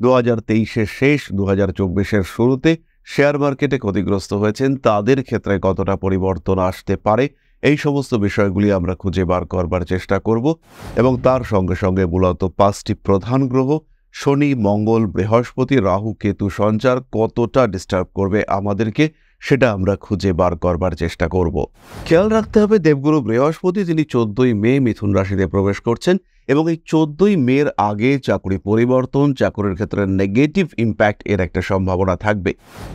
2023-এর শেষ 2024-এর শুরুতে শেয়ার মার্কেটে ক্ষতিগ্রস্ত হয়েছেন তাদের ক্ষেত্রে কতটা পরিবর্তন আসতে পারে এই সমস্ত বিষয়গুলি আমরা খুঁজে বার করবার চেষ্টা করব এবং তার সঙ্গে সঙ্গে মূলত 5টি প্রধান গ্রহ শনি, মঙ্গল, বৃহস্পতি, রাহু, কেতু সঞ্চার কতটা ডিস্টার্ব করবে আমাদেরকে সেটা আমরা খুঁজে বার করবার চেষ্টা করব। খেয়াল রাখতে হবে দেবগুরু বৃহস্পতি তিনি 14ই মে মিথুন রাশিতে প্রবেশ করছেন এবং এই 14ই মের আগে চাকরি পরিবর্তন, চাকরির ক্ষেত্রে নেগেটিভ ইম্প্যাক্ট এর একটা সম্ভাবনা থাকবে।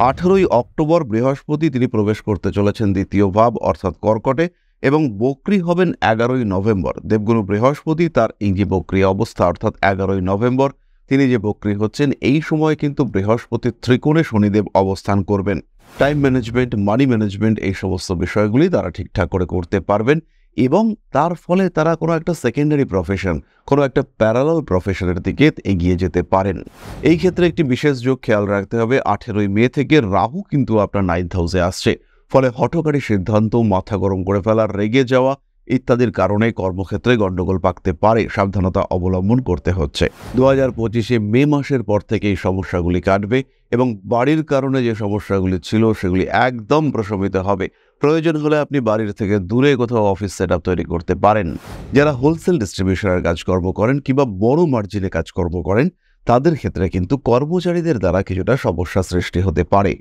18ই অক্টোবর বৃহস্পতি তিনি প্রবেশ করতে চলেছেন দ্বিতীয় ভাব অর্থাৎ কর্কটে এবং বক্রী হবেন 11ই নভেম্বর। দেবগুরু বৃহস্পতি তার এই যে বক্রী অবস্থা অর্থাৎ 11ই নভেম্বর তিনি যে বক্রী হচ্ছেন এই সময় কিন্তু বৃহস্পতির ত্রিকোণে শনিদেব অবস্থান করবেন। টাইম ম্যানেজমেন্ট, মানি ম্যানেজমেন্ট এই সমস্ত বিষয়গুলি তারা ঠিকঠাক করে করতে পারবেন এবং তার ফলে তারা কোনো একটা সেকেন্ডারি প্রফেশন, কোনো একটা প্যারালাল প্রফেশনের দিকে এগিয়ে যেতে পারেন। এই ক্ষেত্রে একটি বিশেষ যোগ খেয়াল রাখতে হবে, 18ই মে থেকে রাহু কিন্তু আপনার 9th হাউসে আসছে, ফলে হঠকারী সিদ্ধান্ত, মাথা গরম করে ফেলা, রেগে যাওয়া ইত্যাদির কারণে কর্মক্ষেত্রে গণ্ডগোল পাকতে পারে, সাবধানতা অবলম্বন করতে হচ্ছে। 2025-এ মে মাসের পর থেকে এই সমস্যাগুলি কাটবে এবং বাড়ির কারণে যে সমস্যাগুলি ছিল সেগুলি একদম প্রশমিত হবে। প্রয়োজন হলে আপনি বাড়ির থেকে দূরে কোথাও অফিস সেটআপ তৈরি করতে পারেন। যারা হোলসেল ডিস্ট্রিবিউশনের কাজকর্ম করেন কিংবা বড় মার্জিনে কাজকর্ম করেন তাদের ক্ষেত্রে কিন্তু কর্মচারীদের দ্বারা কিছুটা সমস্যা সৃষ্টি হতে পারে।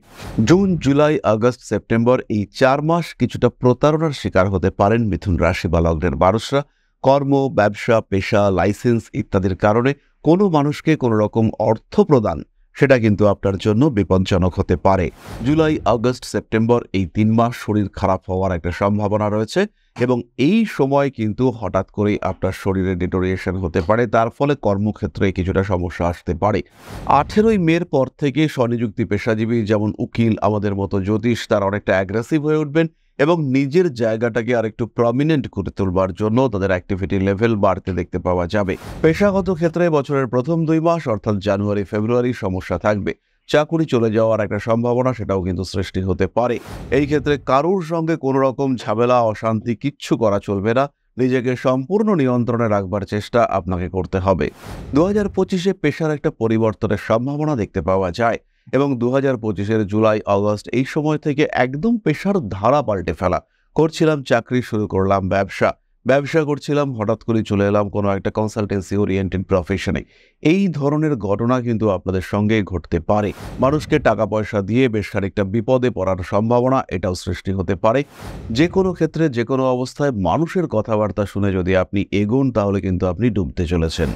জুন, জুলাই, আগস্ট, সেপ্টেম্বর এই 4 মাস কিছুটা প্রতারণার শিকার হতে পারেন মিথুন রাশি বা লগ্নের মানুষরা। কর্ম, ব্যবসা, পেশা, লাইসেন্স ইত্যাদির কারণে কোনো মানুষকে কোনো রকম অর্থ প্রদান সেটা কিন্তু আপনার জন্য বিপজ্জনক হতে পারে। জুলাই, আগস্ট, সেপ্টেম্বর এই 3 মাস শরীর খারাপ হওয়ার একটা সম্ভাবনা রয়েছে এবং এই সময় কিন্তু হঠাৎ করেই আপনার শরীরে ডিটোরিয়েশন হতে পারে, তার ফলে কর্মক্ষেত্রে কিছুটা সমস্যা আসতে পারে। 18ই মের পর থেকে স্বনিযুক্তি পেশাজীবী যেমন উকিল, আমাদের মতো জ্যোতিষ তারা অনেকটা অ্যাগ্রেসিভ হয়ে উঠবেন এবং নিজের জায়গাটাকে আরেকটু প্রমিনেন্ট করে তোলবার জন্য তাদের অ্যাক্টিভিটি লেভেল বাড়তে দেখতে পাওয়া যাবে। পেশাগত ক্ষেত্রে বছরের প্রথম 2 মাস অর্থাৎ জানুয়ারি, ফেব্রুয়ারি সমস্যা থাকবে। চাকুরি চলে যাওয়ার একটা সম্ভাবনা সেটাও কিন্তু সৃষ্টি হতে পারে। এই ক্ষেত্রে কারুর সঙ্গে কোনো রকম ঝামেলা, অশান্তি কিচ্ছু করা চলবে না। নিজেকে সম্পূর্ণ নিয়ন্ত্রণে রাখবার চেষ্টা আপনাকে করতে হবে। 2025-এ পেশার একটা পরিবর্তনের সম্ভাবনা দেখতে পাওয়া যায় এবং 2025-এর জুলাই, আগস্ট এই সময় থেকে একদম পেশার ধারা পাল্টে ফেলা। করছিলাম চাকরি, শুরু করলাম ব্যবসা করছিলাম, হঠাৎ করে চলে এলাম কোনো একটা কনসালটেন্সি ওরিয়েন্টেড প্রফেশনে। এই ধরনের ঘটনা কিন্তু আপনাদের সঙ্গে ঘটতে পারে। মানুষকে টাকা পয়সা দিয়ে বেশ খানিকটা বিপদে পড়ার সম্ভাবনা এটাও সৃষ্টি হতে পারে। যে কোনো ক্ষেত্রে, যে কোনো অবস্থায় মানুষের কথাবার্তা শুনে যদি আপনি এগোন তাহলে কিন্তু আপনি ডুবতে চলেছেন।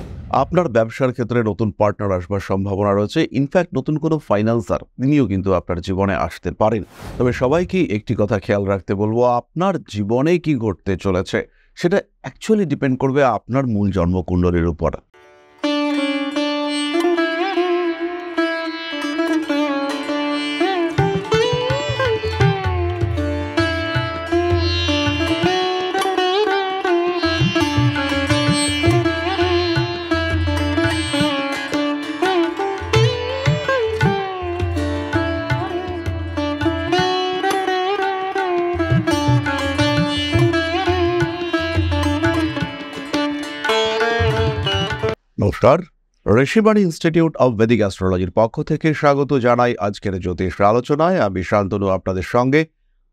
আপনার ব্যবসার ক্ষেত্রে নতুন পার্টনার আসবার সম্ভাবনা রয়েছে। ইনফ্যাক্ট নতুন কোনো ফাইন্যান্সার তিনিও কিন্তু আপনার জীবনে আসতে পারেন। তবে সবাইকে একটি কথা খেয়াল রাখতে বলবো, আপনার জীবনে কি ঘটতে চলেছে সেটা অ্যাকচুয়ালি ডিপেন্ড করবে আপনার মূল জন্মকুণ্ডলীর উপর। নমস্কার, ঋষিবাণী ইনস্টিটিউট অব ভেদিক অ্যাস্ট্রোলজির পক্ষ থেকে স্বাগত জানাই আজকের জ্যোতিষ আলোচনায়। আমি শান্তনু আপনাদের সঙ্গে।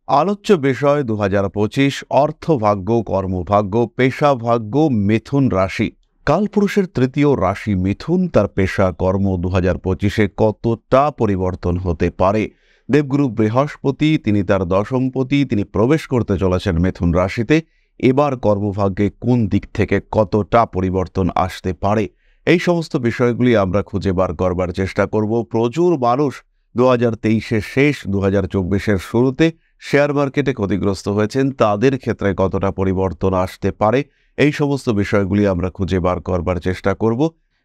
আলোচ্য বিষয় 2025 অর্থভাগ্য, কর্মভাগ্য, পেশা ভাগ্য, মিথুন রাশি। কালপুরুষের তৃতীয় রাশি মিথুন, তার পেশা কর্ম 2025-এ কতটা পরিবর্তন হতে পারে। দেবগুরু বৃহস্পতি তিনি তার দশমপতি, তিনি প্রবেশ করতে চলেছেন মিথুন রাশিতে। এবার কর্মভাগ্যে কোন দিক থেকে কতটা পরিবর্তন আসতে পারে এই সমস্ত বিষয়গুলি আমরা খুঁজে বার করবার চেষ্টা করব। প্রচুর মানুষ 2023-এর শেষ 2024-এর শুরুতে শেয়ার মার্কেটে ক্ষতিগ্রস্ত হয়েছেন, তাদের ক্ষেত্রে কতটা পরিবর্তন আসতে পারে এই সমস্ত বিষয়গুলি আমরা খুঁজে বার করবার চেষ্টা করব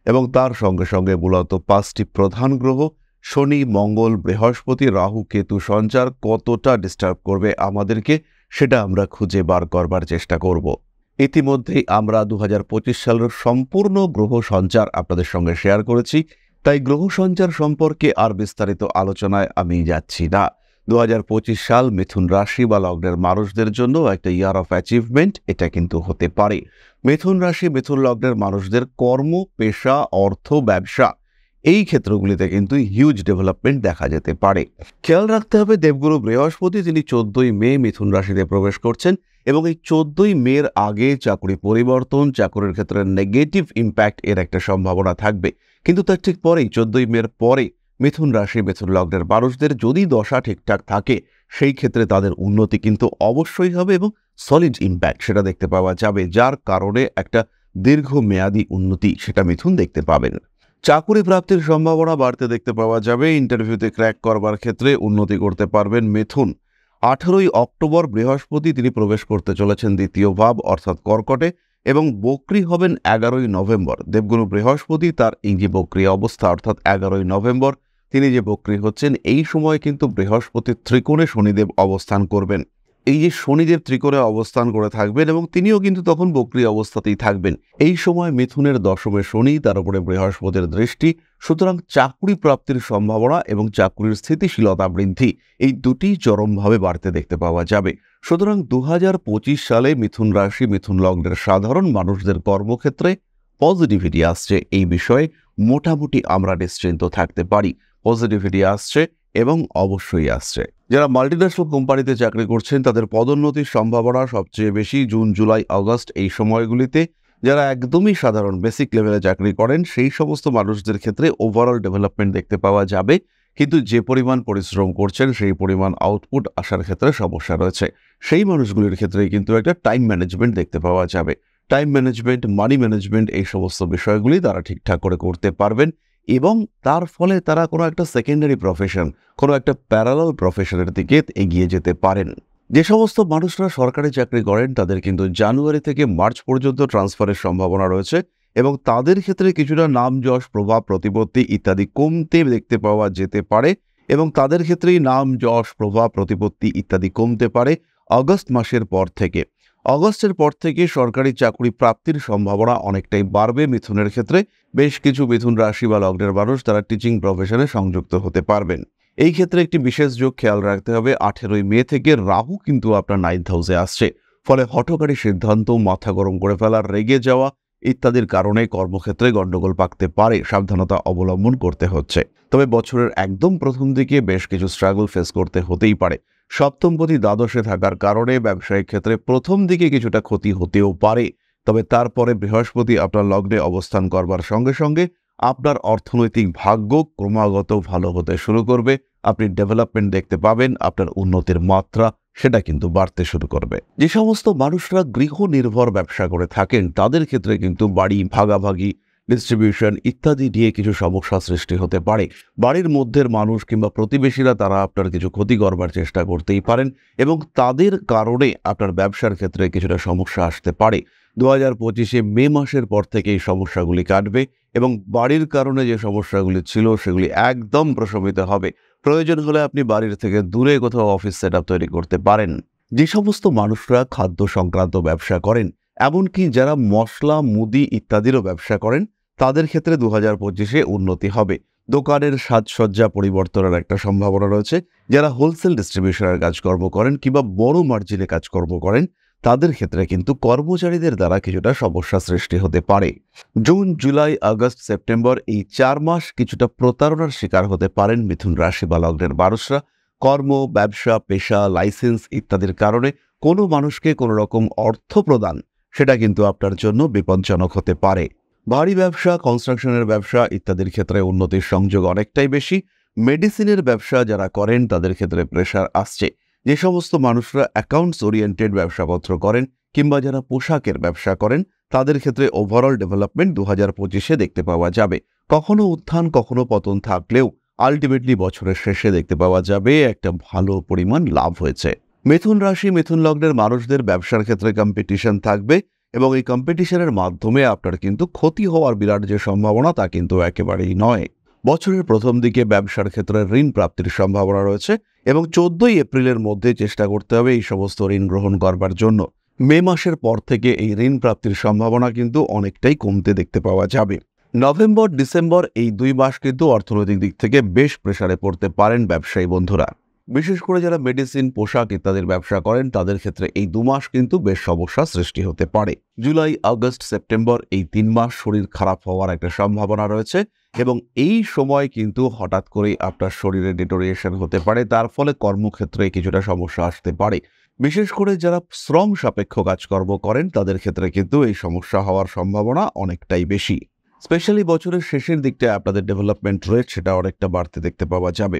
এবং তার সঙ্গে সঙ্গে মূলত 5টি প্রধান গ্রহ শনি, মঙ্গল, বৃহস্পতি, রাহু, কেতু সঞ্চার কতটা ডিস্টার্ব করবে আমাদেরকে সেটা আমরা খুঁজে বার করবার চেষ্টা করব। ইতিমধ্যেই আমরা 2025 সালের সম্পূর্ণ গ্রহ সঞ্চার আপনাদের সঙ্গে শেয়ার করেছি, তাই গ্রহ সঞ্চার সম্পর্কে আর বিস্তারিত আলোচনায় আমি যাচ্ছি না। 2025 সাল মিথুন রাশি বা লগ্নের মানুষদের জন্য একটা ইয়ার অফ অ্যাচিভমেন্ট এটা কিন্তু হতে পারে। মিথুন রাশি, মিথুন লগ্নের মানুষদের কর্ম, পেশা, অর্থ, ব্যবসা এই ক্ষেত্রগুলিতে কিন্তু হিউজ ডেভেলপমেন্ট দেখা যেতে পারে। খেয়াল রাখতে হবে দেবগুরু বৃহস্পতি তিনি 14ই মে মিথুন রাশিতে প্রবেশ করছেন এবং এই 14ই মের আগে চাকরি পরিবর্তন, চাকরির ক্ষেত্রে নেগেটিভ ইম্প্যাক্ট এর একটা সম্ভাবনা থাকবে। কিন্তু তার ঠিক পরেই 14ই মের পরে মিথুন রাশি মিথুন লগ্নের মানুষদের যদি দশা ঠিকঠাক থাকে সেই ক্ষেত্রে তাদের উন্নতি কিন্তু অবশ্যই হবে এবং সলিড ইম্প্যাক্ট সেটা দেখতে পাওয়া যাবে, যার কারণে একটা দীর্ঘমেয়াদী উন্নতি সেটা মিথুন দেখতে পাবেন। চাকুরি প্রাপ্তির সম্ভাবনা বাড়তে দেখতে পাওয়া যাবে। ইন্টারভিউতে ক্র্যাক করবার ক্ষেত্রে উন্নতি করতে পারবেন মিথুন। 18ই অক্টোবর বৃহস্পতি তিনি প্রবেশ করতে চলেছেন দ্বিতীয় ভাব অর্থাৎ কর্কটে এবং বক্রী হবেন 11ই নভেম্বর। দেবগুরু বৃহস্পতি তার এই যে বক্রী অবস্থা অর্থাৎ 11ই নভেম্বর তিনি যে বক্রী হচ্ছেন, এই সময় কিন্তু বৃহস্পতির ত্রিকোণে শনিদেব অবস্থান করবেন। এই যে শনিদেব ত্রিকোণে অবস্থান করে থাকবেন এবং তিনিও কিন্তু তখন বক্রী অবস্থাতেই থাকবেন। এই সময় মিথুনের দশমে শনি, তার উপরে বৃহস্পতির দৃষ্টি, সুতরাং চাকরি প্রাপ্তির সম্ভাবনা এবং চাকরির স্থিতিশীলতা বৃদ্ধি এই দুটি চরমভাবে বাড়তে দেখতে পাওয়া যাবে। সুতরাং 2025 সালে মিথুন রাশি মিথুন লগ্নের সাধারণ মানুষদের কর্মক্ষেত্রে পজিটিভিটি আসছে, এই বিষয়ে মোটামুটি আমরা নিশ্চিন্ত থাকতে পারি। পজিটিভিটি আসছে এবং অবশ্যই আসছে। যারা মাল্টিন্যাশনাল কোম্পানিতে চাকরি করছেন তাদের পদোন্নতির সম্ভাবনা সবচেয়ে বেশি জুন, জুলাই, আগস্ট এই সময়গুলিতে। যারা একদমই সাধারণ বেসিক লেভেলে চাকরি করেন সেই সমস্ত মানুষদের ক্ষেত্রে ওভারঅল ডেভেলপমেন্ট দেখতে পাওয়া যাবে, কিন্তু যে পরিমাণ পরিশ্রম করছেন সেই পরিমাণ আউটপুট আসার ক্ষেত্রে সমস্যা রয়েছে। সেই মানুষগুলির ক্ষেত্রে কিন্তু একটা টাইম ম্যানেজমেন্ট দেখতে পাওয়া যাবে। টাইম ম্যানেজমেন্ট, মানি ম্যানেজমেন্ট এই সমস্ত বিষয়গুলি তারা ঠিকঠাক করে করতে পারবেন এবং তার ফলে তারা কোনো একটা সেকেন্ডারি প্রফেশন, কোনো একটা প্যারালাল প্রফেশনের দিকে এগিয়ে যেতে পারেন। যে সমস্ত মানুষরা সরকারি চাকরি করেন তাদের কিন্তু জানুয়ারি থেকে মার্চ পর্যন্ত ট্রান্সফারের সম্ভাবনা রয়েছে এবং তাদের ক্ষেত্রে কিছুটা নাম যশ, প্রভাব, প্রতিপত্তি ইত্যাদি কমতে দেখতে পাওয়া যেতে পারে এবং তাদের ক্ষেত্রেই নাম যশ, প্রভাব, প্রতিপত্তি ইত্যাদি কমতে পারে আগস্ট মাসের পর থেকে। অগস্টের পর থেকে সরকারি চাকরি প্রাপ্তির সম্ভাবনা অনেকটাই বাড়বে মিথুনের ক্ষেত্রে। বেশ কিছু মিথুন রাশি বা লগ্নের মানুষ তারা টিচিং প্রফেশনে সংযুক্ত হতে পারবেন। এই ক্ষেত্রে একটি বিশেষ যোগ খেয়াল রাখতে হবে, 18ই মে থেকে রাহু কিন্তু আপনার 9th হাউসে আসছে। ফলে হঠকারী সিদ্ধান্ত, মাথা গরম করে ফেলা, রেগে যাওয়া ইত্যাদির কারণে কর্মক্ষেত্রে গণ্ডগোল পাকতে পারে, সাবধানতা অবলম্বন করতে হচ্ছে। তবে বছরের একদম প্রথম দিকে বেশ কিছু স্ট্রাগল ফেস করতে হতেই পারে। সপ্তমপতি দ্বাদশে থাকার কারণে ব্যবসায়িক ক্ষেত্রে প্রথম দিকে কিছুটা ক্ষতি হতেও পারে, তবে তারপরে বৃহস্পতি আপনার লগ্নে অবস্থান করবার সঙ্গে সঙ্গে আপনার অর্থনৈতিক ভাগ্য ক্রমাগত ভালো হতে শুরু করবে। আপনি ডেভেলপমেন্ট দেখতে পাবেন, আপনার উন্নতির মাত্রা সেটা কিন্তু বাড়তে শুরু করবে। যে সমস্ত মানুষরা গৃহ নির্ভর ব্যবসা করে থাকেন তাদের ক্ষেত্রে কিন্তু বাড়ি ভাগাভাগি, ডিস্ট্রিবিউশন ইত্যাদি নিয়ে কিছু সমস্যা সৃষ্টি হতে পারে। বাড়ির মধ্যের মানুষ কিংবা প্রতিবেশীরা তারা আপনার কিছু ক্ষতি করবার চেষ্টা করতেই পারেন এবং তাদের কারণে আপনার ব্যবসার ক্ষেত্রে কিছুটা সমস্যা আসতে পারে। 2025 মে মাসের পর থেকে এই সমস্যাগুলি কাটবে এবং বাড়ির কারণে যে সমস্যাগুলি ছিল সেগুলি একদম প্রশমিত হবে। প্রয়োজন হলে আপনি বাড়ির থেকে দূরে কোথাও অফিস সেটআপ তৈরি করতে পারেন। যে সমস্ত মানুষরা খাদ্য সংক্রান্ত ব্যবসা করেন, এমনকি যারা মশলা, মুদি ইত্যাদিরও ব্যবসা করেন, তাদের ক্ষেত্রে 2025 উন্নতি হবে। দোকানের সাজসজ্জা পরিবর্তনের একটা সম্ভাবনা রয়েছে। যারা হোলসেল ডিস্ট্রিবিউশনের কাজকর্ম করেন কিংবা বড় মার্জিনে কাজকর্ম করেন তাদের ক্ষেত্রে কিন্তু কর্মচারীদের দ্বারা কিছুটা সমস্যা সৃষ্টি হতে পারে। জুন, জুলাই, আগস্ট, সেপ্টেম্বর এই 4 মাস কিছুটা প্রতারণার শিকার হতে পারেন মিথুন রাশি বা লগ্নের মানুষরা। কর্ম, ব্যবসা, পেশা, লাইসেন্স ইত্যাদির কারণে কোনো মানুষকে কোনো রকম অর্থ প্রদান সেটা কিন্তু আপনার জন্য বিপজ্জনক হতে পারে। ভারী ব্যবসা, কনস্ট্রাকশনের ব্যবসা ইত্যাদির ক্ষেত্রে উন্নতির সংযোগ অনেকটাই বেশি। মেডিসিনের ব্যবসা যারা করেন তাদের ক্ষেত্রে প্রেশার আসছে। যে সমস্ত মানুষরা অ্যাকাউন্টস ওরিয়েন্টেড ব্যবসাপত্র করেন কিংবা যারা পোশাকের ব্যবসা করেন তাদের ক্ষেত্রে ওভারঅল ডেভেলপমেন্ট 2025 দেখতে পাওয়া যাবে। কখনো উত্থান কখনো পতন থাকলেও আলটিমেটলি বছরের শেষে দেখতে পাওয়া যাবে একটা ভালো পরিমাণ লাভ হয়েছে। মিথুন রাশি মিথুন লগ্নের মানুষদের ব্যবসার ক্ষেত্রে কম্পিটিশন থাকবে এবং এই কম্পিটিশনের মাধ্যমে আপনার কিন্তু ক্ষতি হওয়ার বিরাট যে সম্ভাবনা তা কিন্তু একেবারেই নয়। বছরের প্রথম দিকে ব্যবসার ক্ষেত্রে ঋণ প্রাপ্তির সম্ভাবনা রয়েছে এবং 14ই এপ্রিলের মধ্যে চেষ্টা করতে হবে এই সমস্ত ঋণ গ্রহণ করবার জন্য। মে মাসের পর থেকে এই ঋণ প্রাপ্তির সম্ভাবনা কিন্তু অনেকটাই কমতে দেখতে পাওয়া যাবে। নভেম্বর, ডিসেম্বর এই 2 মাস কিন্তু অর্থনৈতিক দিক থেকে বেশ প্রেসারে পড়তে পারেন ব্যবসায়ী বন্ধুরা। বিশেষ করে যারা মেডিসিন, পোশাক ইত্যাদির ব্যবসা করেন তাদের ক্ষেত্রে এই 2 মাস কিন্তু বেশ সমস্যা সৃষ্টি হতে পারে। জুলাই, আগস্ট, সেপ্টেম্বর এই 3 মাস শরীর খারাপ হওয়ার একটা সম্ভাবনা রয়েছে এবং এই সময় কিন্তু হঠাৎ করেই আপনার শরীরে ডিটোরিয়েশন হতে পারে, তার ফলে কর্মক্ষেত্রে কিছুটা সমস্যা আসতে পারে। বিশেষ করে যারা শ্রম সাপেক্ষ কাজকর্ম করেন তাদের ক্ষেত্রে কিন্তু এই সমস্যা হওয়ার সম্ভাবনা অনেকটাই বেশি। স্পেশালি বছরের শেষের দিকটায় আপনাদের ডেভেলপমেন্ট রেট সেটা অনেকটা বাড়তে দেখতে পাওয়া যাবে।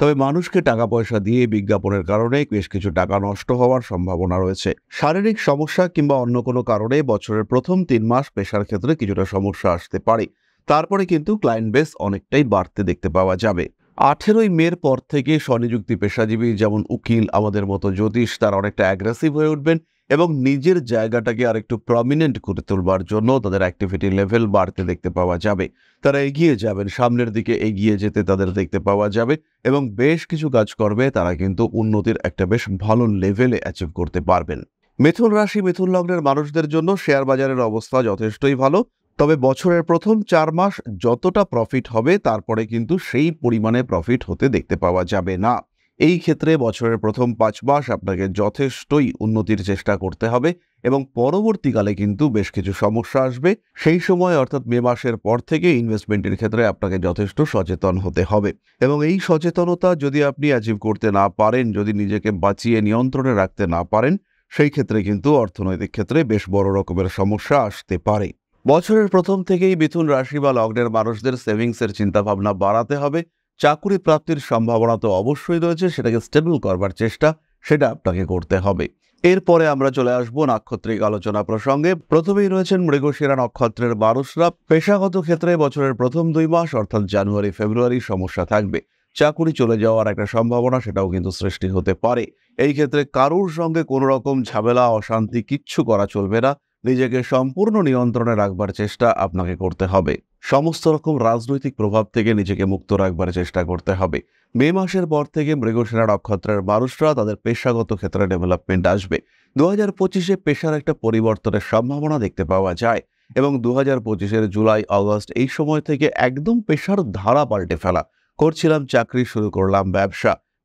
তবে মানুষকে টাকা পয়সা দিয়ে বিজ্ঞাপনের কারণে বেশ কিছু টাকা নষ্ট হওয়ার সম্ভাবনা রয়েছে। শারীরিক সমস্যা কিংবা অন্য কোনো কারণে বছরের প্রথম 3 মাস পেশার ক্ষেত্রে কিছুটা সমস্যা আসতে পারে, তারপরে কিন্তু ক্লায়েন্ট বেস অনেকটাই বাড়তে দেখতে পাওয়া যাবে। 18ই মের পর থেকে স্বনিযুক্তি পেশাজীবী যেমন উকিল, আমাদের মতো জ্যোতিষ, তারা অনেকটা অ্যাগ্রেসিভ হয়ে উঠবেন এবং নিজের জায়গাটাকে আরেকটু প্রমিনেন্ট করে তুলবার জন্য তাদের অ্যাক্টিভিটি লেভেল বাড়তে দেখতে পাওয়া যাবে। তারা এগিয়ে যাবেন, সামনের দিকে এগিয়ে যেতে তাদের দেখতে পাওয়া যাবে এবং বেশ কিছু কাজ করবে, তারা কিন্তু উন্নতির একটা বেশ ভালো লেভেলে অ্যাচিভ করতে পারবেন। মিথুন রাশি, মিথুন লগ্নের মানুষদের জন্য শেয়ার বাজারের অবস্থা যথেষ্টই ভালো। তবে বছরের প্রথম 4 মাস যতটা প্রফিট হবে তারপরে কিন্তু সেই পরিমাণে প্রফিট হতে দেখতে পাওয়া যাবে না। এই ক্ষেত্রে বছরের প্রথম 5 মাস আপনাকে যথেষ্টই উন্নতির চেষ্টা করতে হবে এবং পরবর্তীকালে কিন্তু বেশ কিছু সমস্যা আসবে। সেই সময় অর্থাৎ মে মাসের পর থেকে ইনভেস্টমেন্টের ক্ষেত্রে আপনাকে যথেষ্ট সচেতন হতে হবে এবং এই সচেতনতা যদি আপনি অ্যাচিভ করতে না পারেন, যদি নিজেকে বাঁচিয়ে নিয়ন্ত্রণে রাখতে না পারেন, সেই ক্ষেত্রে কিন্তু অর্থনৈতিক ক্ষেত্রে বেশ বড় রকমের সমস্যা আসতে পারে। বছরের প্রথম থেকেই মিথুন রাশি বা লগ্নের মানুষদের সেভিংসের চিন্তাভাবনা বাড়াতে হবে। চাকুরি প্রাপ্তির সম্ভাবনা তো অবশ্যই রয়েছে, সেটাকে স্টেবল করবার চেষ্টা সেটা আপনাকে করতে হবে। এরপরে আমরা চলে আসবো নাক্ষত্রিক আলোচনা প্রসঙ্গে। প্রথমেই রয়েছেন মৃগশিরা নক্ষত্রের মানুষরা। পেশাগত ক্ষেত্রে বছরের প্রথম 2 মাস অর্থাৎ জানুয়ারি ফেব্রুয়ারি সমস্যা থাকবে। চাকুরি চলে যাওয়ার একটা সম্ভাবনা সেটাও কিন্তু সৃষ্টি হতে পারে। এই ক্ষেত্রে কারুর সঙ্গে কোনো রকম ঝামেলা অশান্তি কিচ্ছু করা চলবে না। নিজেকে সম্পূর্ণ নিয়ন্ত্রণে রাখবার চেষ্টা আপনাকে করতে হবে। সমস্ত রকম রাজনৈতিক প্রভাব থেকে নিজেকে মুক্ত রাখবার চেষ্টা করতে হবে। মে মাসের পর থেকে মৃগশিরা নক্ষত্রের মানুষরা তাদের পেশাগত ক্ষেত্রে ডেভেলপমেন্ট আসবে। 2025-এ পেশার একটা পরিবর্তনের সম্ভাবনা দেখতে পাওয়া যায় এবং 2025-এর জুলাই আগস্ট এই সময় থেকে একদম পেশার ধারা পাল্টে ফেলা। করছিলাম চাকরি, শুরু করলাম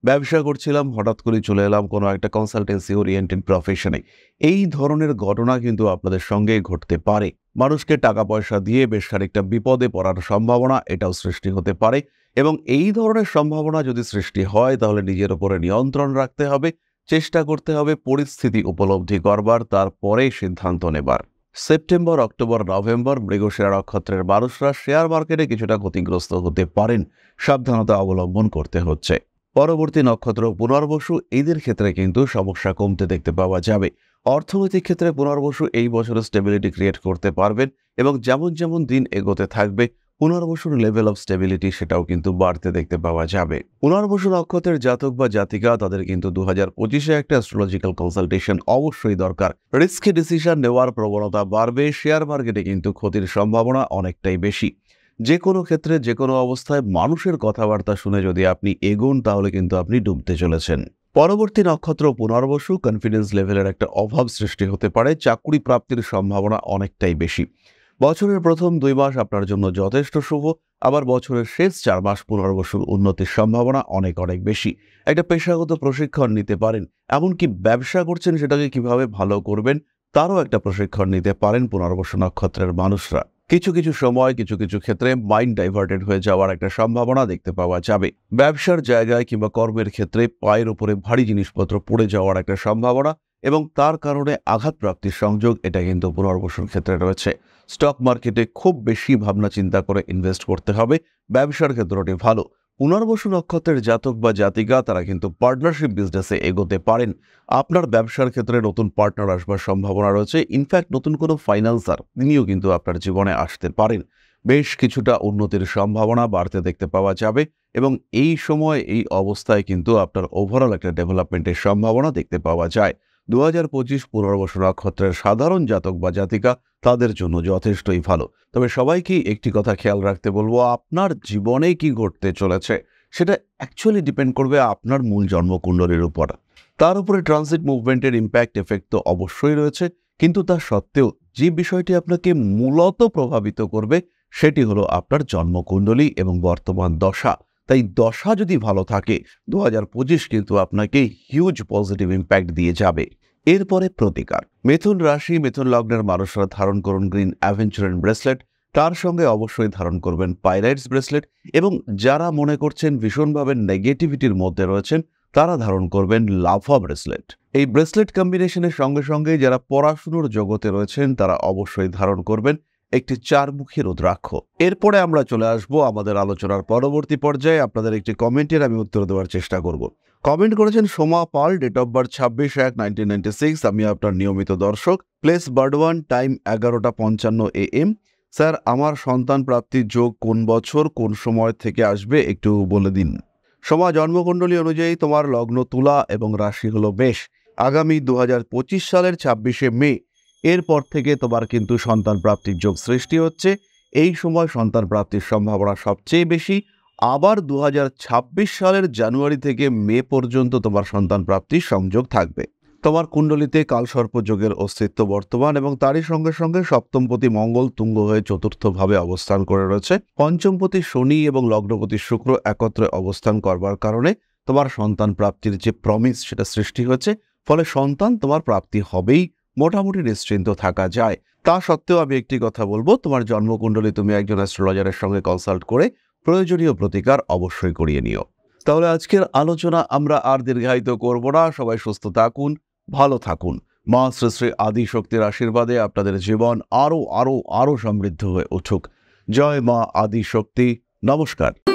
ব্যবসা করছিলাম, হঠাৎ করে চলে এলাম কোনো একটা কনসালটেন্সি ওরিয়েন্টেড প্রফেশনে। এই ধরনের ঘটনা কিন্তু আপনাদের সঙ্গে ঘটতে পারে। মানুষকে টাকা পয়সা দিয়ে বেশ খানিকটা বিপদে পড়ার সম্ভাবনা এটাও সৃষ্টি হতে পারে এবং এই ধরনের সম্ভাবনা যদি সৃষ্টি হয় তাহলে নিজের উপরে নিয়ন্ত্রণ রাখতে হবে, চেষ্টা করতে হবে পরিস্থিতি উপলব্ধি করবার, তারপরে সিদ্ধান্ত নেবার। সেপ্টেম্বর, অক্টোবর, নভেম্বর মৃগশিরা নক্ষত্রের মানুষরা শেয়ার মার্কেটে কিছুটা ক্ষতিগ্রস্ত হতে পারেন, সাবধানতা অবলম্বন করতে হচ্ছে। পরবর্তী নক্ষত্র পুনর্বসু, এদের ক্ষেত্রে কিন্তু সমস্যা কমতে দেখতে পাওয়া যাবে। অর্থনৈতিক ক্ষেত্রে পুনর্বসু এই বছরে স্টেবিলিটি ক্রিয়েট করতে পারবেন এবং যেমন যেমন দিন এগোতে থাকবে পুনর্বসুর লেভেল অফ স্টেবিলিটি সেটাও কিন্তু বাড়তে দেখতে পাওয়া যাবে। পুনর্বসু নক্ষত্রের জাতক বা জাতিকা তাদের কিন্তু 2025-এ একটা অ্যাস্ট্রোলজিক্যাল কনসালটেশন অবশ্যই দরকার। রিস্কি ডিসিশন নেওয়ার প্রবণতা বাড়বে। শেয়ার মার্কেটে কিন্তু ক্ষতির সম্ভাবনা অনেকটাই বেশি। যে কোনো ক্ষেত্রে যে কোনো অবস্থায় মানুষের কথাবার্তা শুনে যদি আপনি এগোন তাহলে কিন্তু আপনি ডুবতে চলেছেন। পরবর্তী নক্ষত্র পুনর্বসু, কনফিডেন্স লেভেলের একটা অভাব সৃষ্টি হতে পারে, চাকুরি প্রাপ্তির সম্ভাবনা অনেকটাই বেশি। বছরের প্রথম 2 মাস আপনার জন্য যথেষ্ট শুভ, আবার বছরের শেষ 4 মাস পুনর্বসুর উন্নতির সম্ভাবনা অনেক বেশি। একটা পেশাগত প্রশিক্ষণ নিতে পারেন, এমনকি ব্যবসা করছেন সেটাকে কিভাবে ভালো করবেন তারও একটা প্রশিক্ষণ নিতে পারেন পুনর্বসু নক্ষত্রের মানুষরা। কিছু কিছু সময় কিছু কিছু ক্ষেত্রে মাইন্ড ডাইভার্টেড হয়ে যাওয়ার একটা সম্ভাবনা দেখতে পাওয়া যাবে। ব্যবসার জায়গায় কিংবা কর্মের ক্ষেত্রে পায়ের উপরে ভারী জিনিসপত্র পড়ে যাওয়ার একটা সম্ভাবনা এবং তার কারণে আঘাতপ্রাপ্তির সংযোগ এটা কিন্তু পুনর্বসুর ক্ষেত্রে রয়েছে। স্টক মার্কেটে খুব বেশি ভাবনা চিন্তা করে ইনভেস্ট করতে হবে। ব্যবসার ক্ষেত্রটি ভালো। পুনর্বসু নক্ষত্রের জাতক বা জাতিকা তারা কিন্তু পার্টনারশিপ বিজনেসে এগোতে পারেন। আপনার ব্যবসার ক্ষেত্রে নতুন পার্টনার আসবার সম্ভাবনা রয়েছে। ইনফ্যাক্ট নতুন কোনো ফাইন্যান্সার তিনিও কিন্তু আপনার জীবনে আসতে পারেন। বেশ কিছুটা উন্নতির সম্ভাবনা বাড়তে দেখতে পাওয়া যাবে এবং এই সময় এই অবস্থায় কিন্তু আপনার ওভারঅল একটা ডেভেলপমেন্টের সম্ভাবনা দেখতে পাওয়া যায়। 2025 পুনর্বসু নক্ষত্রের সাধারণ জাতক বা জাতিকা তাদের জন্য যথেষ্টই ভালো। তবে সবাইকেই একটি কথা খেয়াল রাখতে বলবো, আপনার জীবনে কি ঘটতে চলেছে সেটা অ্যাকচুয়ালি ডিপেন্ড করবে আপনার মূল জন্মকুণ্ডলীর উপর। তার উপরে ট্রানজিট মুভমেন্টের ইম্প্যাক্ট এফেক্ট তো অবশ্যই রয়েছে, কিন্তু তা সত্ত্বেও যে বিষয়টি আপনাকে মূলত প্রভাবিত করবে সেটি হলো আপনার জন্মকুণ্ডলী এবং বর্তমান দশা। তাই দশা যদি ভালো থাকে 2025 কিন্তু আপনাকে হিউজ পজিটিভ ইম্প্যাক্ট দিয়ে যাবে। এরপরে প্রতিকার। মিথুন রাশি, মিথুন লগ্নের মানুষরা ধারণ করুন গ্রিন অ্যাভেঞ্চারাল ব্রেসলেট। তার সঙ্গে অবশ্যই ধারণ করবেন পাইরাইটস ব্রেসলেট, এবং যারা মনে করছেন ভীষণভাবে নেগেটিভিটির মধ্যে রয়েছেন তারা ধারণ করবেন লাভা ব্রেসলেট। এই ব্রেসলেট কম্বিনেশনের সঙ্গে সঙ্গে যারা পড়াশুনোর জগতে রয়েছেন তারা অবশ্যই ধারণ করবেন একটি চারমুখী রুদ্রাক্ষ। এরপরে আমরা চলে আসব আমাদের আলোচনার পরবর্তী পর্যায়ে। আপনাদের একটি কমেন্টের আমি উত্তর দেওয়ার চেষ্টা করব। কমেন্ট করেছেন সোমা পাল, ডেট অফ বার্থ 26/1/1996। আমি আপনার নিয়মিত দর্শক। Place Burdwan, time 11:55 AM। Sir, আমার সন্তান প্রাপ্তির যোগ কোন বছর কোন সময় থেকে আসবে একটু বলে দিন। সোমা, জন্মকুণ্ডলী অনুযায়ী তোমার লগ্ন তুলা এবং রাশি হলো মেষ। আগামী 2025 সালের 26শে মে এরপর থেকে তোমার কিন্তু সন্তান প্রাপ্তির যোগ সৃষ্টি হচ্ছে। এই সময় সন্তান প্রাপ্তির সম্ভাবনা সবচেয়ে বেশি। আবার 2026 সালের জানুয়ারি থেকে মে পর্যন্ত তোমার সন্তান প্রাপ্তির সংযোগ থাকবে। তোমার কুণ্ডলিতে কালসর্প যোগের অস্তিত্ব বর্তমান, এবং তারই সঙ্গে সঙ্গে সপ্তমপতি মঙ্গল তুঙ্গ হয়ে চতুর্থভাবে অবস্থান করে রয়েছে। পঞ্চমপতি শনি এবং লগ্নপতি শুক্র একত্রে অবস্থান করবার কারণে তোমার সন্তান প্রাপ্তির যে প্রমিস সেটা সৃষ্টি হচ্ছে। ফলে সন্তান তোমার প্রাপ্তি হবেই, মোটামুটি নিশ্চিন্ত থাকা যায়। তা সত্ত্বেও আমি একটি কথা বলবো, তোমার জন্মকুণ্ডলী তুমি একজন অ্যাস্ট্রোলজারের সঙ্গে কনসাল্ট করে প্রয়োজনীয় প্রতিকার অবশ্যই করিয়ে নিও। তাহলে আজকের আলোচনা আমরা আর দীর্ঘায়িত করব না। সবাই সুস্থ থাকুন, ভালো থাকুন। মা শ্রী শ্রী আদি শক্তির আশীর্বাদে আপনাদের জীবন আরো আরো আরো সমৃদ্ধ হয়ে উঠুক। জয় মা আদি শক্তি। নমস্কার।